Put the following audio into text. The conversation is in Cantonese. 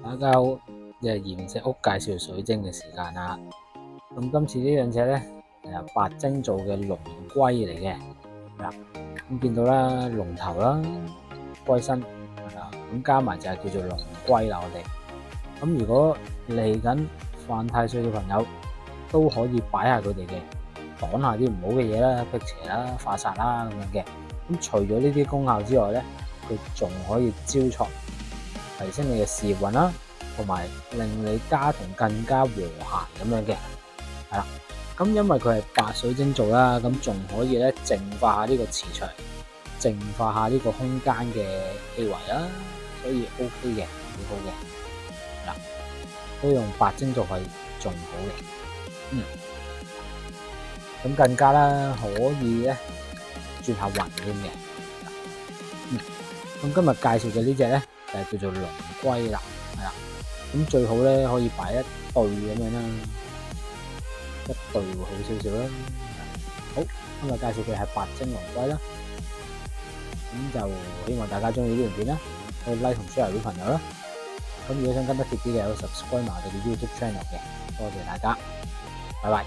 大家好，又係鹽石屋介紹水晶嘅時間啦。咁今次呢樣嘢咧係白晶做嘅龍龜嚟嘅，係啦。咁見到啦，龍頭啦，龜身係啦，咁加埋就係叫做龍龜啦。我哋咁如果嚟緊犯太歲嘅朋友，都可以擺下佢哋嘅，擋下啲唔好嘅嘢啦，辟邪啦、化煞啦咁樣嘅。咁除咗呢啲功效之外咧，佢仲可以招財，提升你嘅事業運啦，同埋令你家庭更加和諧咁樣嘅，係啦。咁因為佢係白水晶做啦，咁仲可以咧淨化下呢個磁場，淨化下呢個空間嘅氣圍啦，所以 OK 嘅，幾好嘅，係啦。都用白晶做係仲好嘅，咁更加啦可以咧轉下運添嘅，咁今日介紹嘅呢隻咧就係叫做龍龜啦，係啦。咁最好咧可以擺一對咁樣啦，一對會好少少啦。好，今日介紹嘅係白晶龍龜啦，咁就希望大家中意呢條片啦，可以 like 同 share 俾朋友啦。咁如果想跟得貼啲嘅，有 subscribe 埋我哋嘅 YouTube channel 嘅，多謝大家，拜拜。